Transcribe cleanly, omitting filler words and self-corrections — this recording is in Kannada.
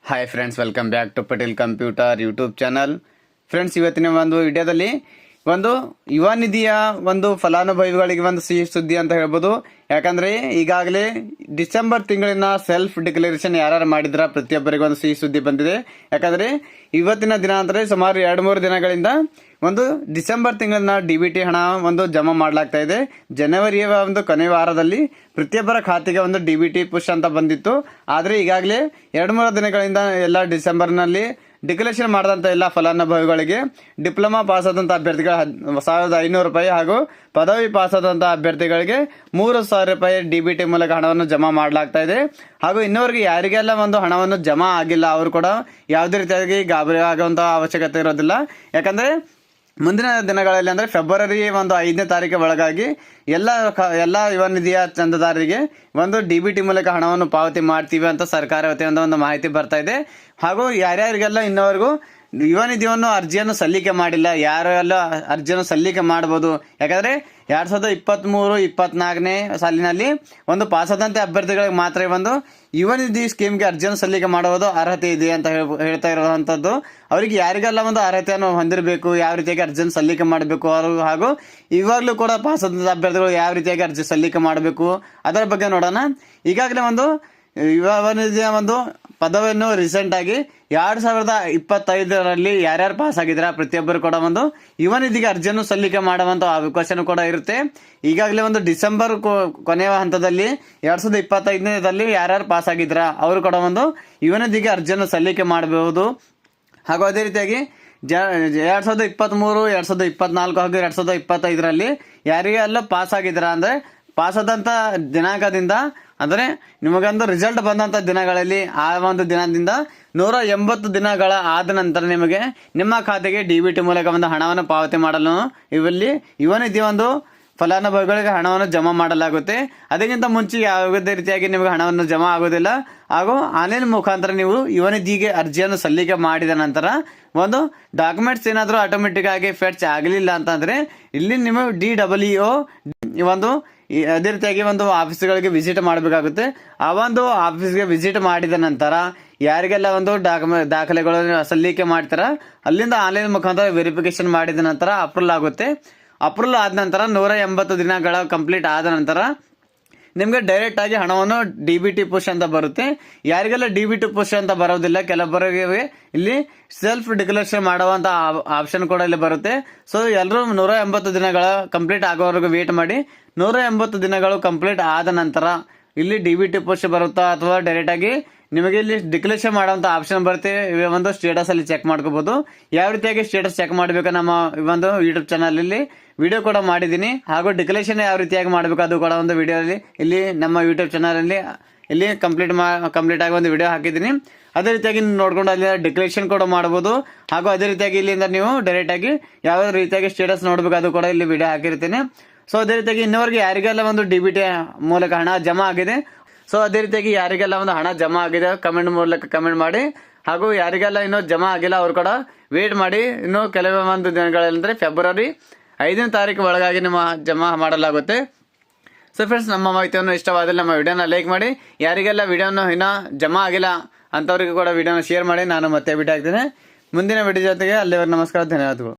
Hi friends, welcome back to Patel computer YouTube channel. Friends, ಇವತ್ತಿನ ಒಂದು ವಿಡಿಯೋದಲ್ಲಿ ಒಂದು ಯುವ ನಿಧಿಯ ಒಂದು ಫಲಾನುಭವಿಗಳಿಗೆ ಒಂದು ಸಿಹಿ ಸುದ್ದಿ ಅಂತ ಹೇಳ್ಬೋದು. ಯಾಕಂದ್ರೆ ಈಗಾಗಲೇ ಡಿಸೆಂಬರ್ ತಿಂಗಳಿನ ಸೆಲ್ಫ್ ಡಿಕ್ಲರೇಷನ್ ಯಾರು ಮಾಡಿದ್ರ ಪ್ರತಿಯೊಬ್ಬರಿಗೆ ಒಂದು ಸಿಹಿ ಸುದ್ದಿ ಬಂದಿದೆ. ಯಾಕಂದ್ರೆ ಇವತ್ತಿನ ದಿನ ಅಂದ್ರೆ ಸುಮಾರು 2-3 ದಿನಗಳಿಂದ ಒಂದು ಡಿಸೆಂಬರ್ ತಿಂಗಳಿನ DBT ಹಣ ಒಂದು ಜಮಾ ಮಾಡಲಾಗ್ತಾ ಇದೆ. ಜನವರಿಯ ಒಂದು ಕೊನೆ ವಾರದಲ್ಲಿ ಪ್ರತಿಯೊಬ್ಬರ ಖಾತೆಗೆ ಒಂದು DBT ಪುಷ್ ಅಂತ ಬಂದಿತ್ತು. ಆದ್ರೆ ಈಗಾಗಲೇ 2-3 ದಿನಗಳಿಂದ ಎಲ್ಲ ಡಿಸೆಂಬರ್ನಲ್ಲಿ ಡಿಕ್ಲರೇಷನ್ ಮಾಡಿದಂಥ ಎಲ್ಲ ಫಲಾನುಭವಿಗಳಿಗೆ ಡಿಪ್ಲೊಮಾ ಪಾಸ್ ಆದಂಥ ಅಭ್ಯರ್ಥಿಗಳ 1,500 ರೂಪಾಯಿ ಹಾಗೂ ಪದವಿ ಪಾಸ್ ಆದಂಥ ಅಭ್ಯರ್ಥಿಗಳಿಗೆ 3,000 ರೂಪಾಯಿ DBT ಮೂಲಕ ಹಣವನ್ನು ಜಮಾ ಮಾಡಲಾಗ್ತಾ ಇದೆ. ಹಾಗೂ ಇನ್ನೂವರೆಗೆ ಯಾರಿಗೆಲ್ಲ ಒಂದು ಹಣವನ್ನು ಜಮಾ ಆಗಿಲ್ಲ ಅವರು ಕೂಡ ಯಾವುದೇ ರೀತಿಯಾಗಿ ಗಾಬರಿ ಆಗುವಂಥ ಅವಶ್ಯಕತೆ ಇರೋದಿಲ್ಲ. ಯಾಕಂದ್ರೆ ಮುಂದಿನ ದಿನಗಳಲ್ಲಿ ಅಂದರೆ ಫೆಬ್ರವರಿ 5ನೇ ತಾರೀಕು ಒಳಗಾಗಿ ಎಲ್ಲ ಯುವ ನಿಧಿಯ ಚಂದಾದಾರರಿಗೆ ಒಂದು DBT ಮೂಲಕ ಹಣವನ್ನು ಪಾವತಿ ಮಾಡ್ತೀವಿ ಅಂತ ಸರ್ಕಾರ ವತಿಯಿಂದ ಒಂದು ಮಾಹಿತಿ ಬರ್ತಾ ಇದೆ. ಹಾಗೂ ಯಾರ್ಯಾರಿಗೆಲ್ಲ ಇನ್ನವರೆಗೂ ಯುವ ನಿಧಿಯನ್ನು ಅರ್ಜಿಯನ್ನು ಸಲ್ಲಿಕೆ ಮಾಡಿಲ್ಲ ಯಾರೆಲ್ಲ ಅರ್ಜಿಯನ್ನು ಸಲ್ಲಿಕೆ ಮಾಡಬಹುದು. ಯಾಕಂದ್ರೆ 2023-24ನೇ ಸಾಲಿನಲ್ಲಿ ಒಂದು ಪಾಸಾದಂತೆ ಅಭ್ಯರ್ಥಿಗಳಿಗೆ ಮಾತ್ರ ಒಂದು ಯುವ ನಿಧಿ ಸ್ಕೀಮ್ಗೆ ಅರ್ಜಿಯನ್ನು ಸಲ್ಲಿಕೆ ಮಾಡುವುದು ಅರ್ಹತೆ ಇದೆ ಅಂತ ಹೇಳ್ತಾ ಇರುವಂತದ್ದು. ಅವರಿಗೆ ಯಾರಿಗೆಲ್ಲ ಒಂದು ಅರ್ಹತೆಯನ್ನು ಹೊಂದಿರಬೇಕು, ಯಾವ ರೀತಿಯಾಗಿ ಅರ್ಜಿಯನ್ನು ಸಲ್ಲಿಕೆ ಮಾಡಬೇಕು, ಅವರು ಹಾಗೂ ಇವಾಗಲೂ ಕೂಡ ಪಾಸಾದಂತ ಅಭ್ಯರ್ಥಿಗಳು ಯಾವ ರೀತಿಯಾಗಿ ಅರ್ಜಿ ಸಲ್ಲಿಕೆ ಮಾಡಬೇಕು ಅದರ ಬಗ್ಗೆ ನೋಡೋಣ. ಈಗಾಗಲೇ ಒಂದು ಯುವ ನಿಧಿಯ ಒಂದು ಪದವಿಯನ್ನು ರೀಸೆಂಟ್ ಆಗಿ 2025ರಲ್ಲಿ ಯಾರ್ಯಾರು ಪಾಸ್ ಆಗಿದ್ರ ಪ್ರತಿಯೊಬ್ಬರು ಕೂಡ ಒಂದು ಯುವ ನಿಧಿಗೆ ಅರ್ಜಿಯನ್ನು ಸಲ್ಲಿಕೆ ಮಾಡುವಂತ ಅವಕಾಶನೂ ಕೂಡ ಇರುತ್ತೆ. ಈಗಾಗಲೇ ಒಂದು ಡಿಸೆಂಬರ್ ಕೊನೆಯ ಹಂತದಲ್ಲಿ 2025ನೇದಲ್ಲಿ ಯಾರ್ಯಾರು ಪಾಸ್ ಆಗಿದ್ರ ಅವರು ಕೂಡ ಒಂದು ಯುವ ನಿಧಿಗೆ ಅರ್ಜಿಯನ್ನು ಸಲ್ಲಿಕೆ ಮಾಡಬಹುದು. ಹಾಗೂ ಅದೇ ರೀತಿಯಾಗಿ 2023, 2024 ಹಾಗೂ 2025ರಲ್ಲಿ ಯಾರಿಗೆಲ್ಲ ಪಾಸ್ ಆಗಿದ್ರ ಅಂದ್ರೆ ಪಾಸ್ ಆದಂತ ದಿನಾಂಕದಿಂದ ಅಂದರೆ ನಿಮಗೊಂದು ರಿಸಲ್ಟ್ ಬಂದಂತ ದಿನಗಳಲ್ಲಿ ಆ ಒಂದು ದಿನದಿಂದ 180 ದಿನಗಳ ಆದ ನಂತರ ನಿಮಗೆ ನಿಮ್ಮ ಖಾತೆಗೆ DBT ಮೂಲಕ ಒಂದು ಹಣವನ್ನು ಪಾವತಿ ಮಾಡಲು ಇವಲ್ಲಿ ಯುವ ನಿಧಿ ಒಂದು ಫಲಾನುಭವಿಗಳಿಗೆ ಹಣವನ್ನು ಜಮಾ ಮಾಡಲಾಗುತ್ತೆ. ಅದಕ್ಕಿಂತ ಮುಂಚೆ ಯಾವುದೇ ರೀತಿಯಾಗಿ ನಿಮಗೆ ಹಣವನ್ನು ಜಮಾ ಆಗೋದಿಲ್ಲ. ಹಾಗೂ ಆನ್ಲೈನ್ ಮುಖಾಂತರ ನೀವು ಯುವ ನಿಧಿಗೆ ಅರ್ಜಿಯನ್ನು ಸಲ್ಲಿಕೆ ಮಾಡಿದ ನಂತರ ಒಂದು ಡಾಕ್ಯುಮೆಂಟ್ಸ್ ಏನಾದರೂ ಆಟೋಮೆಟಿಕ್ ಆಗಿ ಫೆಚ್ ಆಗಲಿಲ್ಲ ಅಂತಂದ್ರೆ ಇಲ್ಲಿ ನೀವು DWO ಒಂದು ಅದೇ ರೀತಿಯಾಗಿ ಒಂದು ಆಫೀಸ್ಗಳಿಗೆ ವಿಸಿಟ್ ಮಾಡಬೇಕಾಗುತ್ತೆ. ಆ ಒಂದು ಆಫೀಸ್ಗೆ ವಿಸಿಟ್ ಮಾಡಿದ ನಂತರ ಯಾರಿಗೆಲ್ಲ ಒಂದು ದಾಖಲೆಗಳು ಸಲ್ಲಿಕೆ ಮಾಡ್ತಾರ ಅಲ್ಲಿಂದ ಆನ್ಲೈನ್ ಮುಖಾಂತರ ವೆರಿಫಿಕೇಶನ್ ಮಾಡಿದ ನಂತರ ಅಪ್ರೂವಲ್ ಆಗುತ್ತೆ. ಅಪ್ರೂವಲ್ ಆದ ನಂತರ 180 ದಿನಗಳ ಕಂಪ್ಲೀಟ್ ಆದ ನಂತರ ನಿಮ್ಗೆ ಡೈರೆಕ್ಟ್ ಆಗಿ ಹಣವನ್ನು DBT ಪುಷ್ ಅಂತ ಬರುತ್ತೆ. ಯಾರಿಗೆಲ್ಲ DBT ಪುಷ್ ಅಂತ ಬರೋದಿಲ್ಲ, ಕೆಲವರಿಗೆ ಇಲ್ಲಿ ಸೆಲ್ಫ್ ಡಿಕ್ಲರೇಷನ್ ಮಾಡುವಂತ ಆಪ್ಷನ್ ಕೂಡ ಇಲ್ಲಿ ಬರುತ್ತೆ. ಸೊ ಎಲ್ಲರೂ 180 ದಿನಗಳ ಕಂಪ್ಲೀಟ್ ಆಗೋವರೆಗೂ ವೇಟ್ ಮಾಡಿ. 180 ದಿನಗಳು ಕಂಪ್ಲೀಟ್ ಆದ ನಂತರ ಇಲ್ಲಿ DBT ಪುಷ್ ಬರುತ್ತಾ ಅಥವಾ ಡೈರೆಕ್ಟ್ ಆಗಿ ನಿಮಗೆ ಇಲ್ಲಿ ಡಿಕ್ಲರೇಷನ್ ಮಾಡುವಂತ ಆಪ್ಷನ್ ಬರುತ್ತೆ. ಒಂದು ಸ್ಟೇಟಸ್ ಅಲ್ಲಿ ಚೆಕ್ ಮಾಡ್ಕೋಬಹುದು. ಯಾವ ರೀತಿಯಾಗಿ ಸ್ಟೇಟಸ್ ಚೆಕ್ ಮಾಡಬೇಕು ನಮ್ಮ ಒಂದು ಯೂಟ್ಯೂಬ್ ಚಾನಲ್ ಅಲ್ಲಿ ವಿಡಿಯೋ ಕೂಡ ಮಾಡಿದ್ದೀನಿ. ಹಾಗೂ ಡಿಕ್ಲರೇಷನ್ ಯಾವ ರೀತಿಯಾಗಿ ಮಾಡಬೇಕು ಅದು ಕೂಡ ಒಂದು ವಿಡಿಯೋ ಇಲ್ಲಿ ನಮ್ಮ ಯೂಟ್ಯೂಬ್ ಚಾನಲ್ ಅಲ್ಲಿ ಇಲ್ಲಿ ಕಂಪ್ಲೀಟ್ ಆಗಿ ಒಂದು ವಿಡಿಯೋ ಹಾಕಿದ್ದೀನಿ. ಅದೇ ರೀತಿಯಾಗಿ ನೋಡ್ಕೊಂಡು ಅಲ್ಲಿ ಡಿಕ್ಲರೇಷನ್ ಕೂಡ ಮಾಡಬಹುದು. ಹಾಗೂ ಅದೇ ರೀತಿಯಾಗಿ ಇಲ್ಲಿಂದ ನೀವು ಡೈರೆಕ್ಟ್ ಆಗಿ ಯಾವ ರೀತಿಯಾಗಿ ಸ್ಟೇಟಸ್ ನೋಡ್ಬೇಕು ಅದು ಕೂಡ ಇಲ್ಲಿ ವಿಡಿಯೋ ಹಾಕಿರ್ತೀನಿ. ಸೊ ಅದೇ ರೀತಿಯಾಗಿ ಇನ್ನವರೆಗೆ ಯಾರಿಗೆಲ್ಲ ಒಂದು DBT ಮೂಲಕ ಹಣ ಜಮಾ ಆಗಿದೆ, ಸೊ ಅದೇ ರೀತಿಯಾಗಿ ಯಾರಿಗೆಲ್ಲ ಒಂದು ಹಣ ಜಮಾ ಆಗಿದೆ ಕಮೆಂಟ್ ಮೂಲಕ ಕಮೆಂಟ್ ಮಾಡಿ. ಹಾಗೂ ಯಾರಿಗೆಲ್ಲ ಇನ್ನೂ ಜಮಾ ಆಗಿಲ್ಲ ಅವರು ಕೂಡ ವೇಟ್ ಮಾಡಿ. ಇನ್ನು ಕೆಲವೇ ಒಂದು ದಿನಗಳಂದ್ರೆ ಫೆಬ್ರವರಿ 5ನೇ ತಾರೀಕು ಒಳಗಾಗಿ ನಿಮ್ಮ ಜಮಾ ಮಾಡಲಾಗುತ್ತೆ. ಸೊ ಫ್ರೆಂಡ್ಸ್, ನಮ್ಮ ಮಾಹಿತಿಯನ್ನು ಇಷ್ಟವಾದಲ್ಲಿ ನಮ್ಮ ವಿಡಿಯೋನ ಲೈಕ್ ಮಾಡಿ. ಯಾರಿಗೆಲ್ಲ ವಿಡಿಯೋನ ಇನ್ನೂ ಜಮಾ ಆಗಿಲ್ಲ ಅಂತವರಿಗೆ ಕೂಡ ವಿಡಿಯೋನ ಶೇರ್ ಮಾಡಿ. ನಾನು ಮತ್ತೆ ಭೇಟಿ ಆಗ್ತೇನೆ ಮುಂದಿನ ವಿಡಿಯೋ ಜೊತೆಗೆ. ಅಲ್ಲಿವರೆಗೆ ನಮಸ್ಕಾರ, ಧನ್ಯವಾದಗಳು.